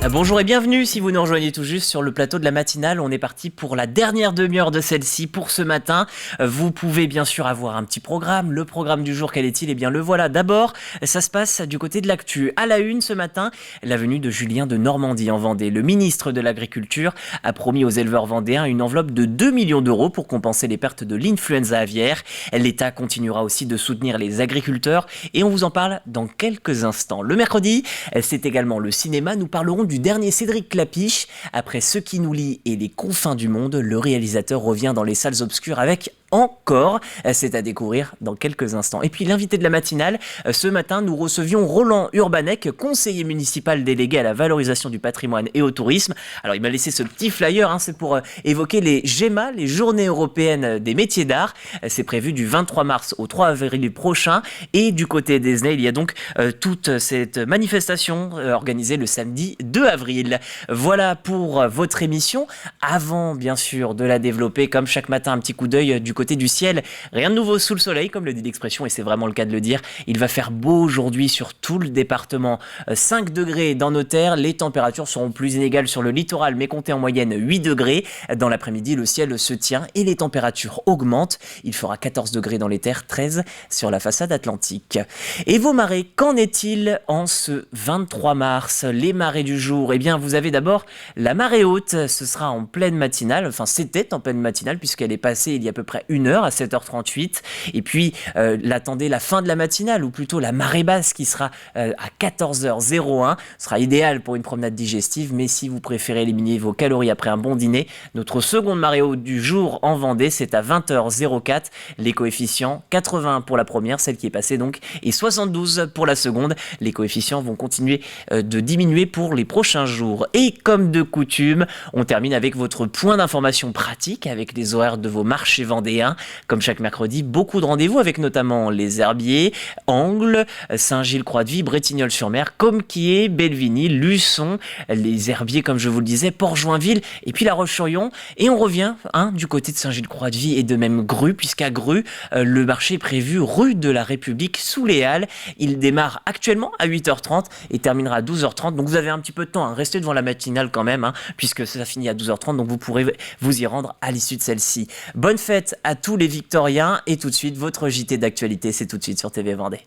Bonjour et bienvenue si vous nous rejoignez tout juste sur le plateau de la matinale. On est parti pour la dernière demi-heure de celle-ci pour ce matin. Vous pouvez bien sûr avoir un petit programme. Le programme du jour, quel est-il ? Eh bien le voilà. D'abord, ça se passe du côté de l'actu. À la une ce matin, la venue de Julien de Normandie en Vendée. Le ministre de l'Agriculture a promis aux éleveurs vendéens une enveloppe de 2 millions d'euros pour compenser les pertes de l'influenza aviaire. L'État continuera aussi de soutenir les agriculteurs et on vous en parle dans quelques instants. Le mercredi, c'est également le cinéma. Nous parlerons du dernier Cédric Klapisch. Après Ce qui nous lie et Les confins du monde, le réalisateur revient dans les salles obscures avec Encore. C'est à découvrir dans quelques instants. Et puis l'invité de la matinale, ce matin nous recevions Roland Urbanec, conseiller municipal délégué à la valorisation du patrimoine et au tourisme. Alors il m'a laissé ce petit flyer, c'est pour évoquer les GEMA, les Journées européennes des métiers d'art. C'est prévu du 23 mars au 3 avril prochain. Et du côté d'Esnay, il y a donc toute cette manifestation organisée le samedi 2 avril. Voilà pour votre émission. Avant bien sûr de la développer, comme chaque matin, un petit coup d'œil du côté du ciel. Rien de nouveau sous le soleil, comme le dit l'expression, et c'est vraiment le cas de le dire. Il va faire beau aujourd'hui sur tout le département. 5 degrés dans nos terres. Les températures seront plus inégales sur le littoral, mais comptez en moyenne 8 degrés. Dans l'après-midi, le ciel se tient et les températures augmentent. Il fera 14 degrés dans les terres, 13 sur la façade atlantique. Et vos marées, qu'en est-il en ce 23 mars ? Les marées du jour, eh bien, vous avez d'abord la marée haute. Ce sera en pleine matinale. Enfin, c'était en pleine matinale puisqu'elle est passée il y a à peu près 1 heure à 7h38. Et puis, l'attendez la fin de la matinale, ou plutôt la marée basse qui sera à 14h01. Ce sera idéal pour une promenade digestive, mais si vous préférez éliminer vos calories après un bon dîner, notre seconde marée haute du jour en Vendée, c'est à 20h04. Les coefficients 80 pour la première, celle qui est passée donc, et 72 pour la seconde. Les coefficients vont continuer de diminuer pour les prochains jours. Et comme de coutume, on termine avec votre point d'information pratique avec les horaires de vos marchés vendéens. Comme chaque mercredi, beaucoup de rendez-vous avec notamment les Herbiers, Angles, Saint-Gilles-Croix-de-Vie, Bretignolles-sur-Mer, Comquier, Bellevigny, Luçon, les Herbiers comme je vous le disais, Port-Joinville et puis La Roche-sur-Yon. Et on revient du côté de Saint-Gilles-Croix-de-Vie et de même Grue, puisqu'à Grue, le marché est prévu rue de la République sous les Halles. Il démarre actuellement à 8h30 et terminera à 12h30. Donc vous avez un petit peu de temps, restez devant la matinale quand même, puisque ça finit à 12h30. Donc vous pourrez vous y rendre à l'issue de celle-ci. Bonne fête à tous les Victoriens et tout de suite, votre JT d'actualité, c'est tout de suite sur TV Vendée.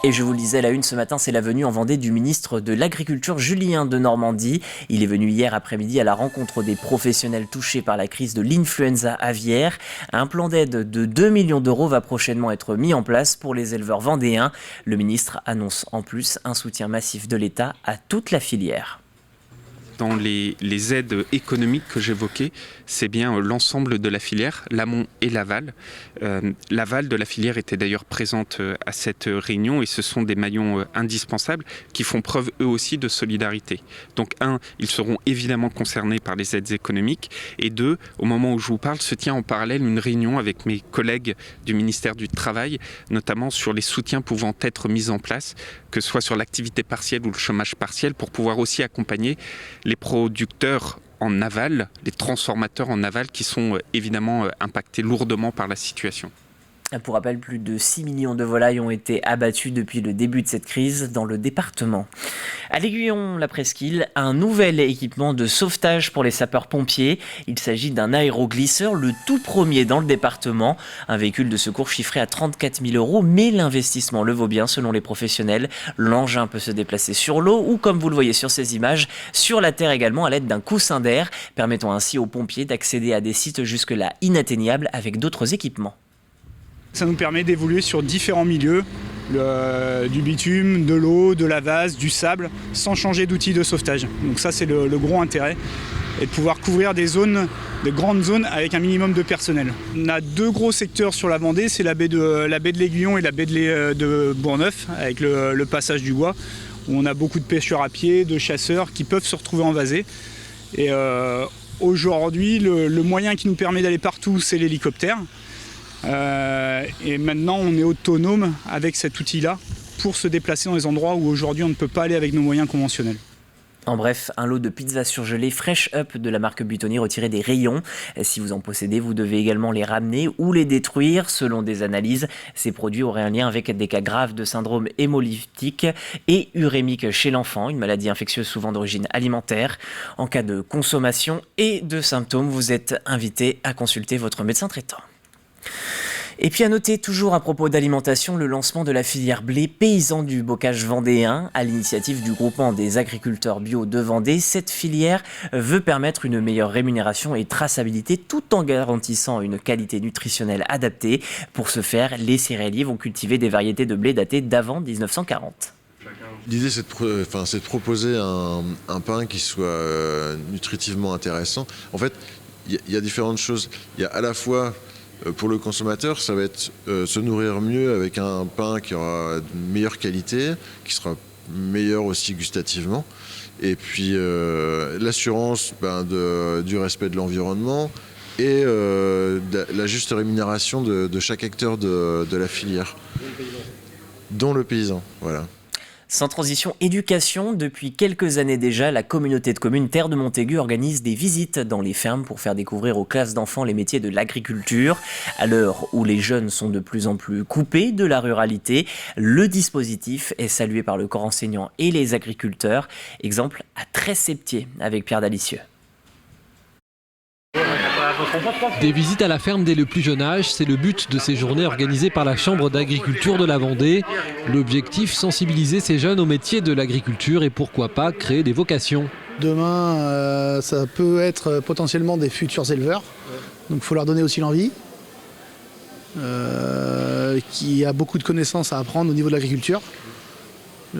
Et je vous le disais, la une ce matin, c'est la venue en Vendée du ministre de l'Agriculture, Julien de Normandie. Il est venu hier après-midi à la rencontre des professionnels touchés par la crise de l'influenza aviaire. Un plan d'aide de 2 millions d'euros va prochainement être mis en place pour les éleveurs vendéens. Le ministre annonce en plus un soutien massif de l'État à toute la filière. Dans les aides économiques que j'évoquais, c'est bien l'ensemble de la filière, l'amont et l'aval. L'aval de la filière était d'ailleurs présente à cette réunion et ce sont des maillons indispensables qui font preuve eux aussi de solidarité. Donc ils seront évidemment concernés par les aides économiques et 2, au moment où je vous parle, se tient en parallèle une réunion avec mes collègues du ministère du Travail, notamment sur les soutiens pouvant être mis en place, que ce soit sur l'activité partielle ou le chômage partiel, pour pouvoir aussi accompagner les producteurs en aval, les transformateurs en aval qui sont évidemment impactés lourdement par la situation. Pour rappel, plus de 6 millions de volailles ont été abattues depuis le début de cette crise dans le département. À l'Aiguillon-la-Presqu'île, un nouvel équipement de sauvetage pour les sapeurs-pompiers. Il s'agit d'un aéroglisseur, le tout premier dans le département. Un véhicule de secours chiffré à 34 000 euros, mais l'investissement le vaut bien selon les professionnels. L'engin peut se déplacer sur l'eau ou, comme vous le voyez sur ces images, sur la terre également à l'aide d'un coussin d'air, permettant ainsi aux pompiers d'accéder à des sites jusque-là inatteignables avec d'autres équipements. Ça nous permet d'évoluer sur différents milieux, du bitume, de l'eau, de la vase, du sable, sans changer d'outil de sauvetage. Donc ça, c'est le gros intérêt, et de pouvoir couvrir des zones, de grandes zones avec un minimum de personnel. On a 2 gros secteurs sur la Vendée, c'est la baie de l'Aiguillon et la baie de Bourgneuf, avec le passage du bois, où on a beaucoup de pêcheurs à pied, de chasseurs qui peuvent se retrouver envasés. Et aujourd'hui, le moyen qui nous permet d'aller partout, c'est l'hélicoptère. Et maintenant on est autonome avec cet outil-là pour se déplacer dans les endroits où aujourd'hui on ne peut pas aller avec nos moyens conventionnels. En bref, un lot de pizzas surgelées Fresh Up de la marque Buitoni retiré des rayons. Si vous en possédez, vous devez également les ramener ou les détruire. Selon des analyses, ces produits auraient un lien avec des cas graves de syndrome hémolytique et urémique chez l'enfant, une maladie infectieuse souvent d'origine alimentaire. En cas de consommation et de symptômes, vous êtes invité à consulter votre médecin traitant. Et puis à noter, toujours à propos d'alimentation, le lancement de la filière blé paysan du bocage vendéen à l'initiative du groupement des agriculteurs bio de Vendée. Cette filière veut permettre une meilleure rémunération et traçabilité tout en garantissant une qualité nutritionnelle adaptée. Pour ce faire, les céréaliers vont cultiver des variétés de blé datées d'avant 1940. L'idée, c'est de proposer un pain qui soit nutritivement intéressant. En fait, il y a différentes choses. Il y a à la fois... Pour le consommateur, ça va être se nourrir mieux avec un pain qui aura une meilleure qualité, qui sera meilleur aussi gustativement. Et puis l'assurance du respect de l'environnement et la juste rémunération de chaque acteur de la filière, dont le paysan. Voilà. Sans transition éducation, depuis quelques années déjà, la communauté de communes Terre de Montaigu organise des visites dans les fermes pour faire découvrir aux classes d'enfants les métiers de l'agriculture. À l'heure où les jeunes sont de plus en plus coupés de la ruralité, le dispositif est salué par le corps enseignant et les agriculteurs. Exemple à Tresseptier avec Pierre Dalicieux. Des visites à la ferme dès le plus jeune âge, c'est le but de ces journées organisées par la Chambre d'agriculture de la Vendée. L'objectif, sensibiliser ces jeunes au métier de l'agriculture et pourquoi pas créer des vocations. Demain, ça peut être potentiellement des futurs éleveurs, donc il faut leur donner aussi l'envie. Qui a beaucoup de connaissances à apprendre au niveau de l'agriculture.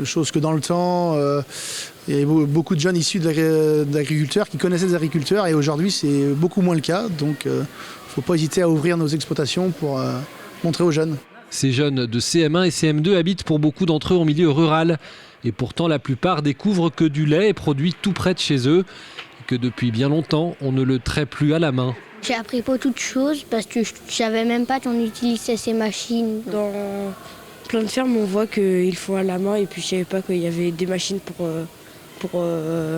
Chose que dans le temps, il y a beaucoup de jeunes issus d'agriculteurs qui connaissaient des agriculteurs et aujourd'hui c'est beaucoup moins le cas. Donc il ne faut pas hésiter à ouvrir nos exploitations pour montrer aux jeunes. Ces jeunes de CM1 et CM2 habitent pour beaucoup d'entre eux en milieu rural. Et pourtant la plupart découvrent que du lait est produit tout près de chez eux et que depuis bien longtemps on ne le traite plus à la main. J'ai appris beaucoup de choses parce que je ne savais même pas qu'on utilisait ces machines. Dans plein de fermes, on voit qu'ils font à la main et puis je ne savais pas qu'il y avait des machines pour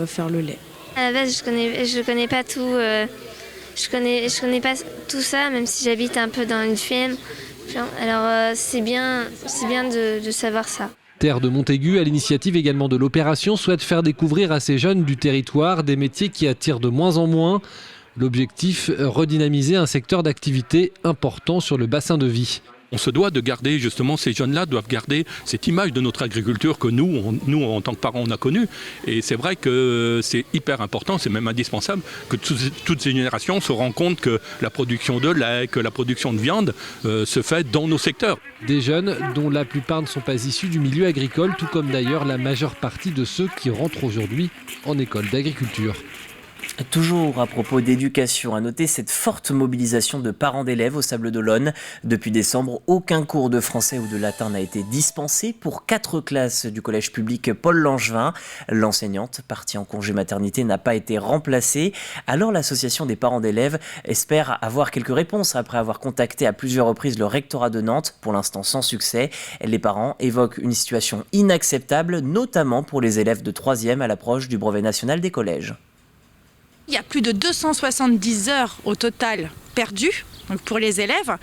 faire le lait. À la base, je connais pas tout. Je connais pas tout ça, même si j'habite un peu dans une ferme. Alors c'est bien de savoir ça. Terre de Montaigu, à l'initiative également de l'opération, souhaite faire découvrir à ces jeunes du territoire des métiers qui attirent de moins en moins. L'objectif, redynamiser un secteur d'activité important sur le bassin de vie. On se doit de garder, justement, ces jeunes-là doivent garder cette image de notre agriculture que nous en tant que parents, on a connue. Et c'est vrai que c'est hyper important, c'est même indispensable que toutes ces générations se rendent compte que la production de lait, que la production de viande se fait dans nos secteurs. Des jeunes dont la plupart ne sont pas issus du milieu agricole, tout comme d'ailleurs la majeure partie de ceux qui rentrent aujourd'hui en école d'agriculture. Toujours à propos d'éducation, à noter cette forte mobilisation de parents d'élèves au Sables-d'Olonne. Depuis décembre, aucun cours de français ou de latin n'a été dispensé pour 4 classes du collège public Paul Langevin. L'enseignante, partie en congé maternité, n'a pas été remplacée. Alors l'association des parents d'élèves espère avoir quelques réponses après avoir contacté à plusieurs reprises le rectorat de Nantes, pour l'instant sans succès. Les parents évoquent une situation inacceptable, notamment pour les élèves de 3e à l'approche du brevet national des collèges. Il y a plus de 270 heures au total perdues donc pour les élèves.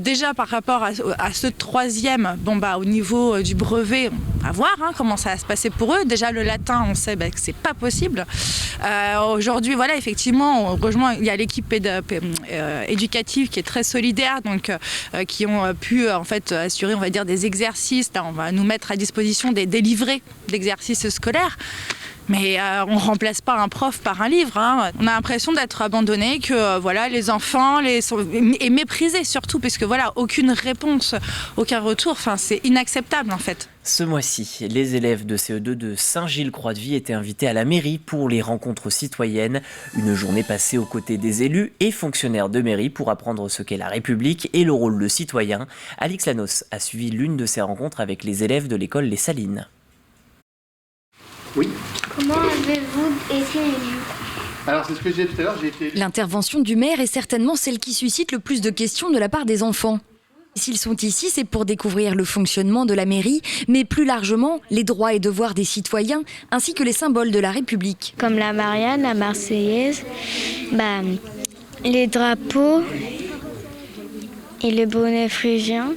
Déjà par rapport à ce 3e, au niveau du brevet, on va voir comment ça va se passer pour eux. Déjà le latin, on sait que c'est pas possible. Aujourd'hui, voilà, effectivement, heureusement, il y a l'équipe éducative qui est très solidaire, donc qui ont pu en fait assurer, on va dire, des exercices. Là, on va nous mettre à disposition des livrets d'exercices scolaires. Mais on ne remplace pas un prof par un livre. On a l'impression d'être abandonné, que les enfants et méprisés surtout, puisque aucune réponse, aucun retour. C'est inacceptable en fait. Ce mois-ci, les élèves de CE2 de Saint-Gilles-Croix-de-Vie étaient invités à la mairie pour les rencontres citoyennes. Une journée passée aux côtés des élus et fonctionnaires de mairie pour apprendre ce qu'est la République et le rôle de citoyen. Alix Lanos a suivi l'une de ces rencontres avec les élèves de l'école Les Salines. Oui. Comment avez-vous été élu ? Alors c'est ce que j'ai dit tout à l'heure, j'ai été... L'intervention du maire est certainement celle qui suscite le plus de questions de la part des enfants. S'ils sont ici, c'est pour découvrir le fonctionnement de la mairie, mais plus largement, les droits et devoirs des citoyens, ainsi que les symboles de la République. Comme la Marianne, la Marseillaise, les drapeaux et le bonnet phrygien.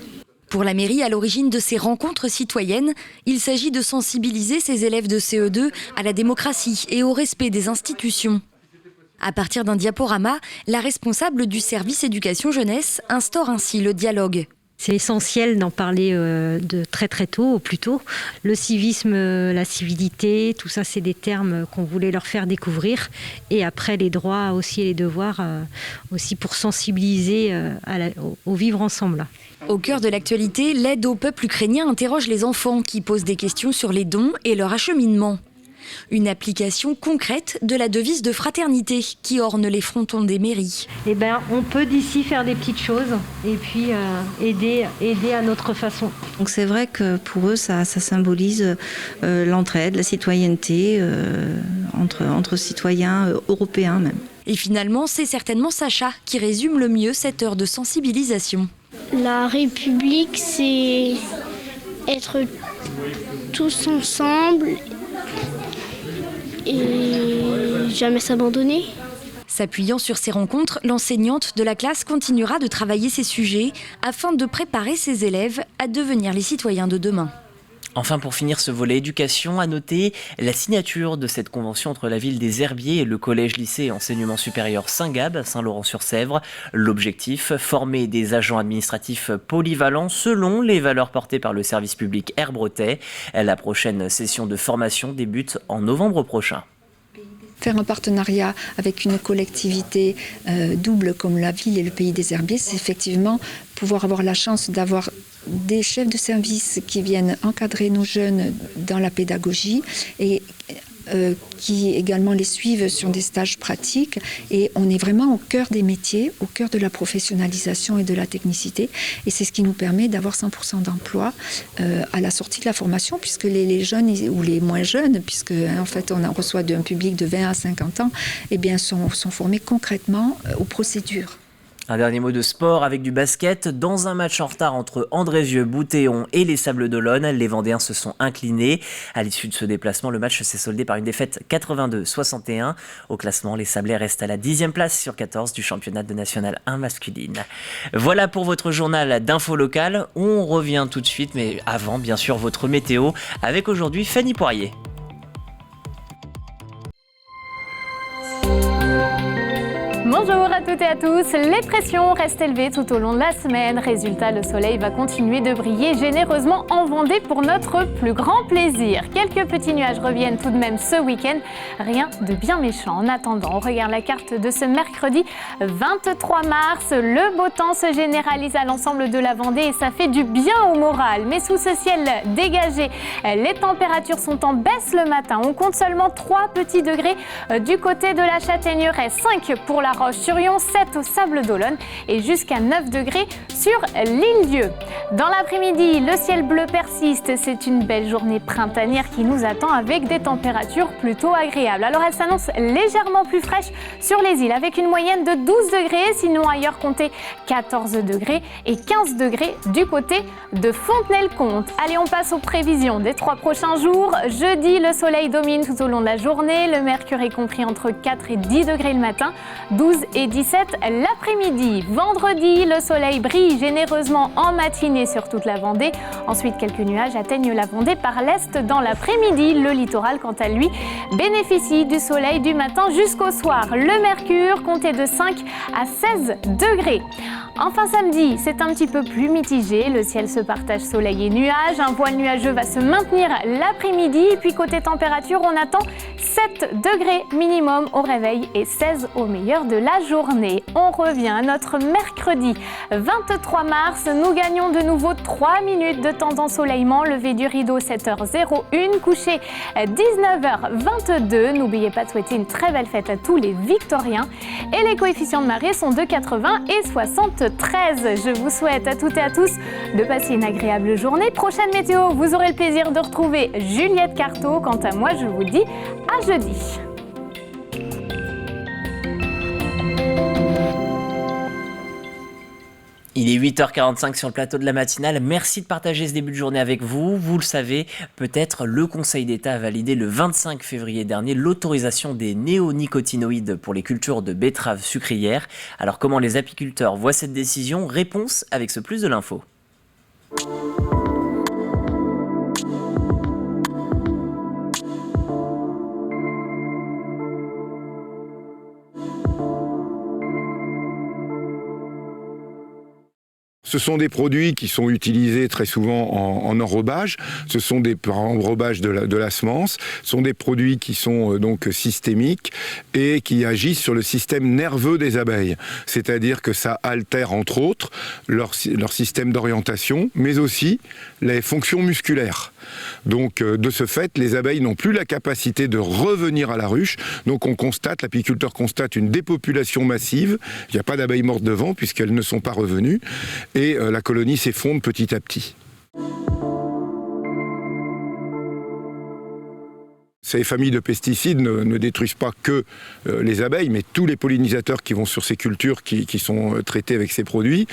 Pour la mairie, à l'origine de ces rencontres citoyennes, il s'agit de sensibiliser ses élèves de CE2 à la démocratie et au respect des institutions. À partir d'un diaporama, la responsable du service éducation jeunesse instaure ainsi le dialogue. C'est essentiel d'en parler de très très tôt, au plus tôt. Le civisme, la civilité, tout ça c'est des termes qu'on voulait leur faire découvrir. Et après les droits aussi et les devoirs aussi pour sensibiliser au vivre ensemble. Au cœur de l'actualité, l'aide au peuple ukrainien interroge les enfants qui posent des questions sur les dons et leur acheminement. Une application concrète de la devise de fraternité qui orne les frontons des mairies. On peut d'ici faire des petites choses et puis aider à notre façon. Donc c'est vrai que pour eux, ça symbolise l'entraide, la citoyenneté entre citoyens européens même. Et finalement, c'est certainement Sacha qui résume le mieux cette heure de sensibilisation. La République, c'est être tous ensemble et jamais s'abandonner. S'appuyant sur ces rencontres, l'enseignante de la classe continuera de travailler ces sujets afin de préparer ses élèves à devenir les citoyens de demain. Enfin, pour finir ce volet éducation, à noter la signature de cette convention entre la ville des Herbiers et le collège-lycée enseignement supérieur Saint-Gab, Saint-Laurent-sur-Sèvre. L'objectif, former des agents administratifs polyvalents selon les valeurs portées par le service public Herbretais. La prochaine session de formation débute en novembre prochain. Faire un partenariat avec une collectivité double comme la ville et le pays des Herbiers, c'est effectivement pouvoir avoir la chance d'avoir des chefs de service qui viennent encadrer nos jeunes dans la pédagogie et qui également les suivent sur des stages pratiques. Et on est vraiment au cœur des métiers, au cœur de la professionnalisation et de la technicité. Et c'est ce qui nous permet d'avoir 100% d'emploi à la sortie de la formation, puisque les jeunes ou les moins jeunes, puisque en fait on reçoit un public de 20 à 50 ans, sont formés concrètement aux procédures. Un dernier mot de sport avec du basket. Dans un match en retard entre Andrézieux-Boutéon et les Sables d'Olonne, les Vendéens se sont inclinés. À l'issue de ce déplacement, le match s'est soldé par une défaite 82-61. Au classement, les Sablés restent à la 10e place sur 14 du championnat de National 1 masculine. Voilà pour votre journal d'infos locales. On revient tout de suite, mais avant, bien sûr, votre météo avec aujourd'hui Fanny Poirier. Bonjour à toutes et à tous. Les pressions restent élevées tout au long de la semaine. Résultat, le soleil va continuer de briller généreusement en Vendée pour notre plus grand plaisir. Quelques petits nuages reviennent tout de même ce week-end. Rien de bien méchant. En attendant, on regarde la carte de ce mercredi 23 mars. Le beau temps se généralise à l'ensemble de la Vendée et ça fait du bien au moral. Mais sous ce ciel dégagé, les températures sont en baisse le matin. On compte seulement 3 petits degrés du côté de la Châtaigneraie, 5 pour la Roche-sur-Yon, 7 au Sable d'Olonne et jusqu'à 9 degrés sur l'Île-Dieu. Dans l'après-midi, le ciel bleu persiste. C'est une belle journée printanière qui nous attend avec des températures plutôt agréables. Alors elle s'annonce légèrement plus fraîche sur les îles avec une moyenne de 12 degrés. Sinon ailleurs comptez 14 degrés et 15 degrés du côté de Fontenay-le-Comte. Allez, on passe aux prévisions des 3 prochains jours. Jeudi, le soleil domine tout au long de la journée. Le mercure est compris entre 4 et 10 degrés le matin. 12 et 17 l'après-midi. Vendredi, le soleil brille généreusement en matinée sur toute la Vendée. Ensuite, quelques nuages atteignent la Vendée par l'est dans l'après-midi. Le littoral, quant à lui, bénéficie du soleil du matin jusqu'au soir. Le mercure comptait de 5 à 16 degrés. Enfin, samedi, c'est un petit peu plus mitigé. Le ciel se partage soleil et nuages. Un voile nuageux va se maintenir l'après-midi. Et puis, côté température, on attend 7 degrés minimum au réveil et 16 au meilleur de la journée. On revient à notre mercredi 23 mars. Nous gagnons de nouveau 3 minutes de temps d'ensoleillement. Lever du rideau 7h01, coucher 19h22. N'oubliez pas de souhaiter une très belle fête à tous les Victoriens. Et les coefficients de marée sont de 80 et 73. Je vous souhaite à toutes et à tous de passer une agréable journée. Prochaine météo, vous aurez le plaisir de retrouver Juliette Carto. Quant à moi, je vous dis à jeudi. Il est 8h45 sur le plateau de la matinale. Merci de partager ce début de journée avec vous. Vous le savez, peut-être le Conseil d'État a validé le 25 février dernier l'autorisation des néonicotinoïdes pour les cultures de betteraves sucrières. Alors comment les apiculteurs voient cette décision? Réponse avec ce plus de l'info. Ce sont des produits qui sont utilisés très souvent en enrobage. Ce sont des enrobages de la semence. Ce sont des produits qui sont donc systémiques et qui agissent sur le système nerveux des abeilles. C'est-à-dire que ça altère entre autres leur système d'orientation, mais aussi les fonctions musculaires. Donc de ce fait, les abeilles n'ont plus la capacité de revenir à la ruche. Donc l'apiculteur constate une dépopulation massive. Il n'y a pas d'abeilles mortes devant puisqu'elles ne sont pas revenues. Et la colonie s'effondre petit à petit. Ces familles de pesticides ne détruisent pas que les abeilles, mais tous les pollinisateurs qui vont sur ces cultures qui sont traités avec ces produits.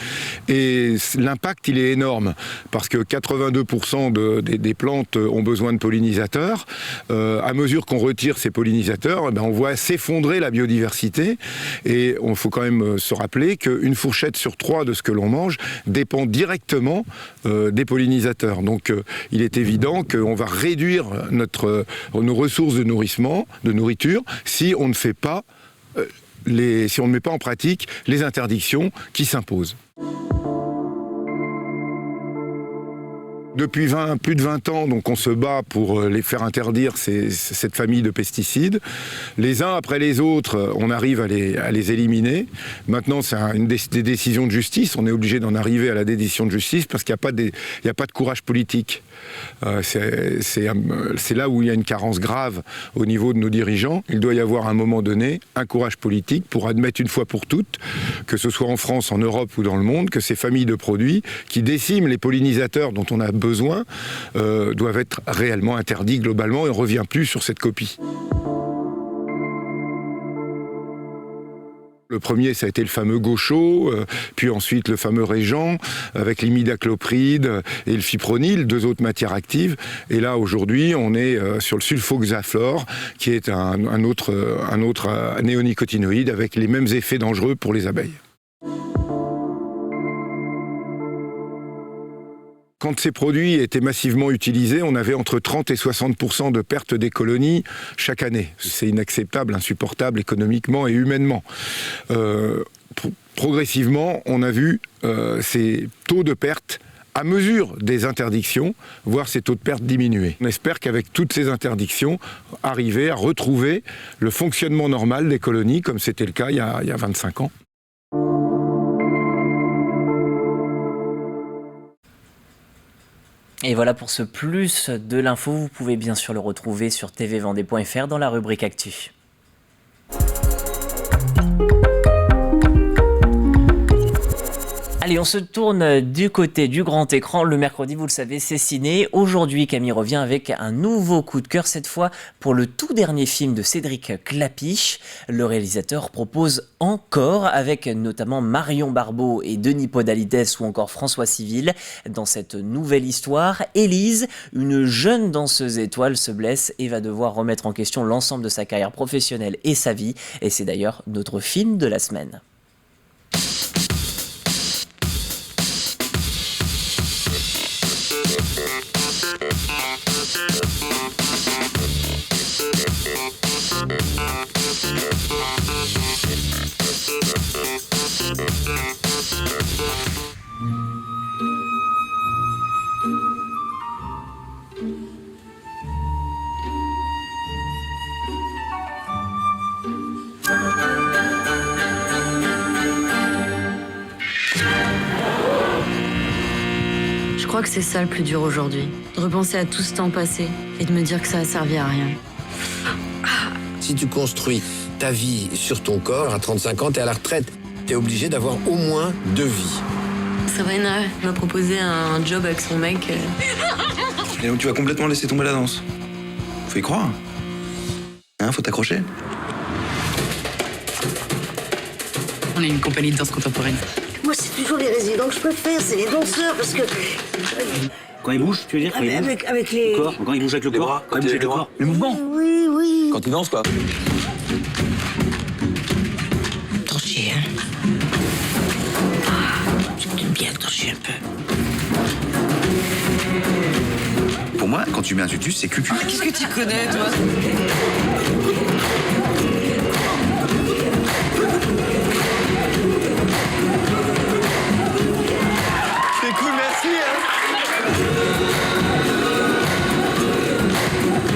Et l'impact, il est énorme, parce que 82% des plantes ont besoin de pollinisateurs. À mesure qu'on retire ces pollinisateurs, on voit s'effondrer la biodiversité. Et il faut quand même se rappeler qu'une fourchette sur 3 de ce que l'on mange dépend directement des pollinisateurs. Donc il est évident qu'on va réduire nos ressources de nourriture, si on ne fait pas si on ne met pas en pratique les interdictions qui s'imposent. Depuis plus de 20 ans, donc, on se bat pour les faire interdire cette famille de pesticides. Les uns après les autres, on arrive à les éliminer. Maintenant, c'est des décisions de justice. On est obligé d'en arriver à la décision de justice parce qu'il n'y a pas de courage politique. C'est là où il y a une carence grave au niveau de nos dirigeants. Il doit y avoir à un moment donné un courage politique pour admettre une fois pour toutes, que ce soit en France, en Europe ou dans le monde, que ces familles de produits qui déciment les pollinisateurs dont on a besoin doivent être réellement interdits globalement et on ne revient plus sur cette copie. Le premier, ça a été le fameux Gaucho, puis ensuite le fameux Régent, avec l'imidaclopride et le fipronil, 2 autres matières actives. Et là, aujourd'hui, on est sur le sulfoxaflor, qui est un autre néonicotinoïde avec les mêmes effets dangereux pour les abeilles. Quand ces produits étaient massivement utilisés, on avait entre 30 et 60% de pertes des colonies chaque année. C'est inacceptable, insupportable économiquement et humainement. Progressivement, on a vu ces taux de perte à mesure des interdictions, voir ces taux de perte diminuer. On espère qu'avec toutes ces interdictions, arriver à retrouver le fonctionnement normal des colonies, comme c'était le cas il y a 25 ans. Et voilà pour ce plus de l'info, vous pouvez bien sûr le retrouver sur tvvendée.fr dans la rubrique Actu. Allez, on se tourne du côté du grand écran. Le mercredi, vous le savez, c'est ciné. Aujourd'hui, Camille revient avec un nouveau coup de cœur, cette fois pour le tout dernier film de Cédric Klapisch. Le réalisateur propose encore, avec notamment Marion Barbeau et Denis Podalides ou encore François Civil. Dans cette nouvelle histoire, Élise, une jeune danseuse étoile, se blesse et va devoir remettre en question l'ensemble de sa carrière professionnelle et sa vie. Et c'est d'ailleurs notre film de la semaine. Je crois que c'est ça le plus dur aujourd'hui. De repenser à tout ce temps passé et de me dire que ça a servi à rien. Si tu construis ta vie sur ton corps, à 35 ans, t'es à la retraite. T'es obligé d'avoir au moins 2 vies. Sabrina m'a proposé un job avec son mec. Et donc tu vas complètement laisser tomber la danse. Faut y croire. Hein, faut t'accrocher. On est une compagnie de danse contemporaine. Moi, c'est toujours les résidents que je préfère, c'est les danseurs, parce que... Quand ils bougent, tu veux dire quand ils bougent avec les... Le corps. Quand ils bougent avec le corps. bras, Quand ils bougent avec le corps. Le mouvement. Oui, oui. Quand ils dansent, quoi. T'en chies, hein. J'aime bien que t'en chies un peu. Pour moi, quand tu mets un tutu, c'est cucu. Qu'est-ce que tu connais, toi? C'est cool, merci.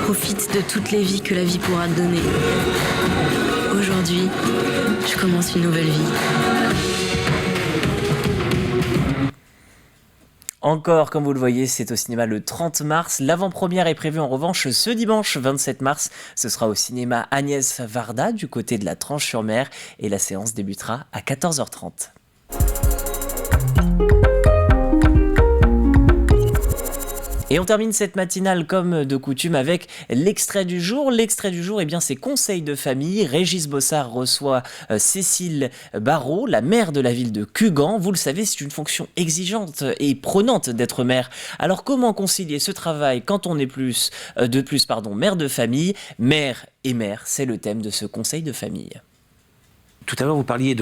Profite de toutes les vies que la vie pourra te donner. Aujourd'hui, je commence une nouvelle vie. Encore, comme vous le voyez, c'est au cinéma le 30 mars. L'avant-première est prévue en revanche ce dimanche 27 mars. Ce sera au cinéma Agnès Varda du côté de la Tranche-sur-Mer et la séance débutera à 14h30. Et on termine cette matinale comme de coutume avec l'extrait du jour. L'extrait du jour, eh bien, c'est Conseil de famille. Régis Bossard reçoit Cécile Barrault, la maire de la ville de Cugand. Vous le savez, c'est une fonction exigeante et prenante d'être maire. Alors comment concilier ce travail quand on est mère de famille? Mère et mère, c'est le thème de ce Conseil de famille. Tout à l'heure, vous parliez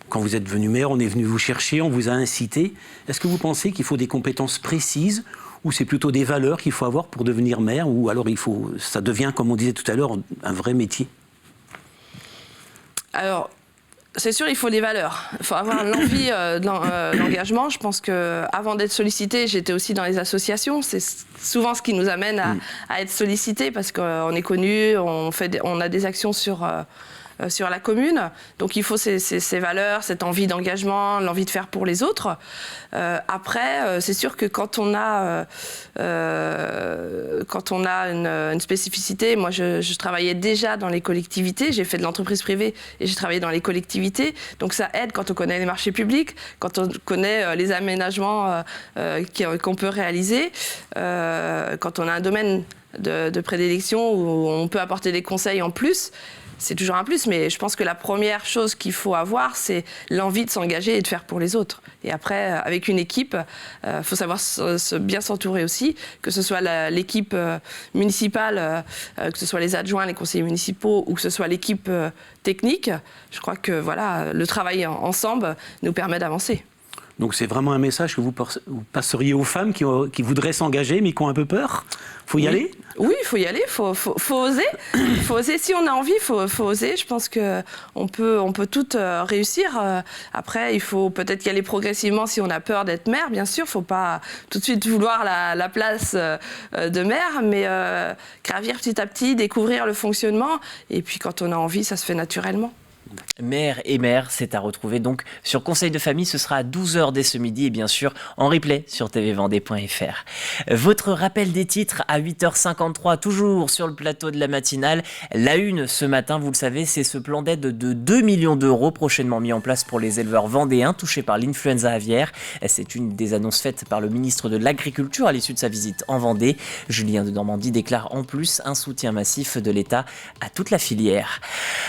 quand vous êtes venu maire, on est venu vous chercher, on vous a incité. Est-ce que vous pensez qu'il faut des compétences précises ou c'est plutôt des valeurs qu'il faut avoir pour devenir maire, ou alors ça devient, comme on disait tout à l'heure, un vrai métier? Alors, c'est sûr, il faut des valeurs. Il faut avoir l'envie d'engagement. Je pense qu'avant d'être sollicité, j'étais aussi dans les associations. C'est souvent ce qui nous amène à être sollicité parce qu'on est connu, on a des actions sur la commune. Donc il faut ces valeurs, cette envie d'engagement, l'envie de faire pour les autres. Après, c'est sûr que quand on a une spécificité, moi je travaillais déjà dans les collectivités, j'ai fait de l'entreprise privée et j'ai travaillé dans les collectivités. Donc ça aide quand on connaît les marchés publics, quand on connaît les aménagements qu'on peut réaliser, quand on a un domaine de prédilection où on peut apporter des conseils en plus. C'est toujours un plus, mais je pense que la première chose qu'il faut avoir, c'est l'envie de s'engager et de faire pour les autres. Et après, avec une équipe, faut savoir bien s'entourer aussi, que ce soit l'équipe municipale, que ce soit les adjoints, les conseillers municipaux, ou que ce soit l'équipe technique. Je crois que voilà, le travail ensemble nous permet d'avancer. Donc c'est vraiment un message que vous passeriez aux femmes qui voudraient s'engager mais qui ont un peu peur? Faut y aller? Oui, il faut y aller, faut oser. Faut oser. Si on a envie, faut oser. Je pense qu'on peut toutes réussir. Après, il faut peut-être y aller progressivement si on a peur d'être maire, bien sûr. Faut pas tout de suite vouloir la place de maire, mais gravir petit à petit, découvrir le fonctionnement. Et puis quand on a envie, ça se fait naturellement. Mère et mère, c'est à retrouver donc sur Conseil de famille, ce sera à 12h dès ce midi et bien sûr en replay sur tvvendée.fr. Votre rappel des titres à 8h53, toujours sur le plateau de la matinale. La une ce matin, vous le savez, c'est ce plan d'aide de 2 millions d'euros prochainement mis en place pour les éleveurs vendéens touchés par l'influenza aviaire. C'est une des annonces faites par le ministre de l'Agriculture à l'issue de sa visite en Vendée. Julien de Normandie déclare en plus un soutien massif de l'État à toute la filière.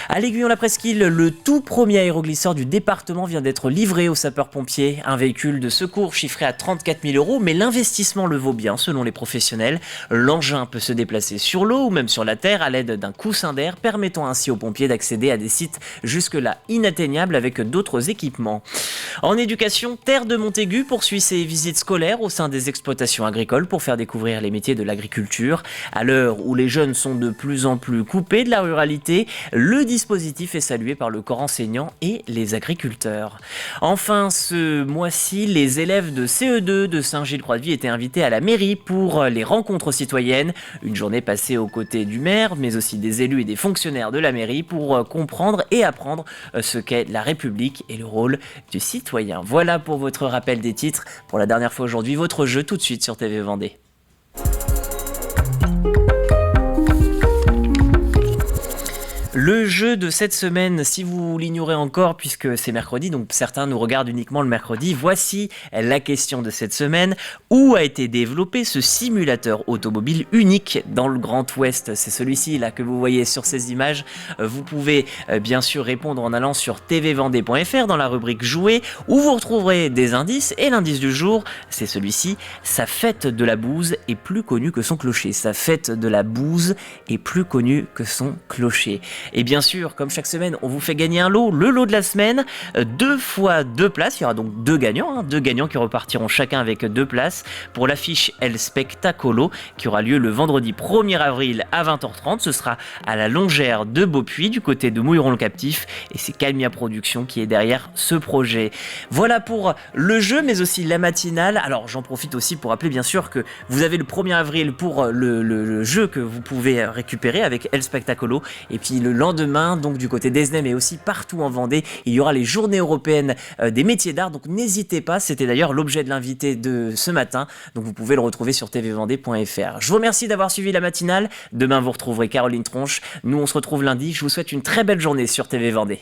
À l'Aiguillon-la-Presqu'île, le tout premier aéroglisseur du département vient d'être livré aux sapeurs-pompiers. Un véhicule de secours chiffré à 34 000 euros, mais l'investissement le vaut bien selon les professionnels. L'engin peut se déplacer sur l'eau ou même sur la terre à l'aide d'un coussin d'air, permettant ainsi aux pompiers d'accéder à des sites jusque-là inatteignables avec d'autres équipements. En éducation, Terre de Montaigu poursuit ses visites scolaires au sein des exploitations agricoles pour faire découvrir les métiers de l'agriculture. À l'heure où les jeunes sont de plus en plus coupés de la ruralité, le dispositif est salué par le corps enseignant et les agriculteurs. Enfin, ce mois-ci, les élèves de CE2 de Saint-Gilles-Croix-de-Vie étaient invités à la mairie pour les rencontres citoyennes. Une journée passée aux côtés du maire, mais aussi des élus et des fonctionnaires de la mairie pour comprendre et apprendre ce qu'est la République et le rôle du citoyen. Voilà pour votre rappel des titres. Pour la dernière fois aujourd'hui, votre jeu tout de suite sur TV Vendée. Le jeu de cette semaine, si vous l'ignorez encore, puisque c'est mercredi, donc certains nous regardent uniquement le mercredi, voici la question de cette semaine. Où a été développé ce simulateur automobile unique dans le Grand Ouest? C'est celui-ci là que vous voyez sur ces images. Vous pouvez bien sûr répondre en allant sur tvvendée.fr dans la rubrique jouer, où vous retrouverez des indices. Et l'indice du jour, c'est celui-ci. Sa fête de la bouse est plus connue que son clocher. Sa fête de la bouse est plus connue que son clocher. Et bien sûr, comme chaque semaine, on vous fait gagner un lot, le lot de la semaine, 2 fois 2 places. Il y aura donc 2 gagnants, 2 gagnants qui repartiront chacun avec 2 places pour l'affiche El Spectacolo qui aura lieu le vendredi 1er avril à 20h30. Ce sera à la Longère de Beaupuy, du côté de Mouilleron-le-Captif, et c'est Calmia Productions qui est derrière ce projet. Voilà pour le jeu, mais aussi la matinale. Alors j'en profite aussi pour rappeler bien sûr que vous avez le 1er avril pour le jeu que vous pouvez récupérer avec El Spectacolo, et puis le lendemain, donc du côté d'Esnay, mais aussi partout en Vendée, il y aura les journées européennes des métiers d'art, donc n'hésitez pas, c'était d'ailleurs l'objet de l'invité de ce matin, donc vous pouvez le retrouver sur tvvendée.fr. Je vous remercie d'avoir suivi la matinale, demain vous retrouverez Caroline Tronche, nous on se retrouve lundi, je vous souhaite une très belle journée sur TV Vendée.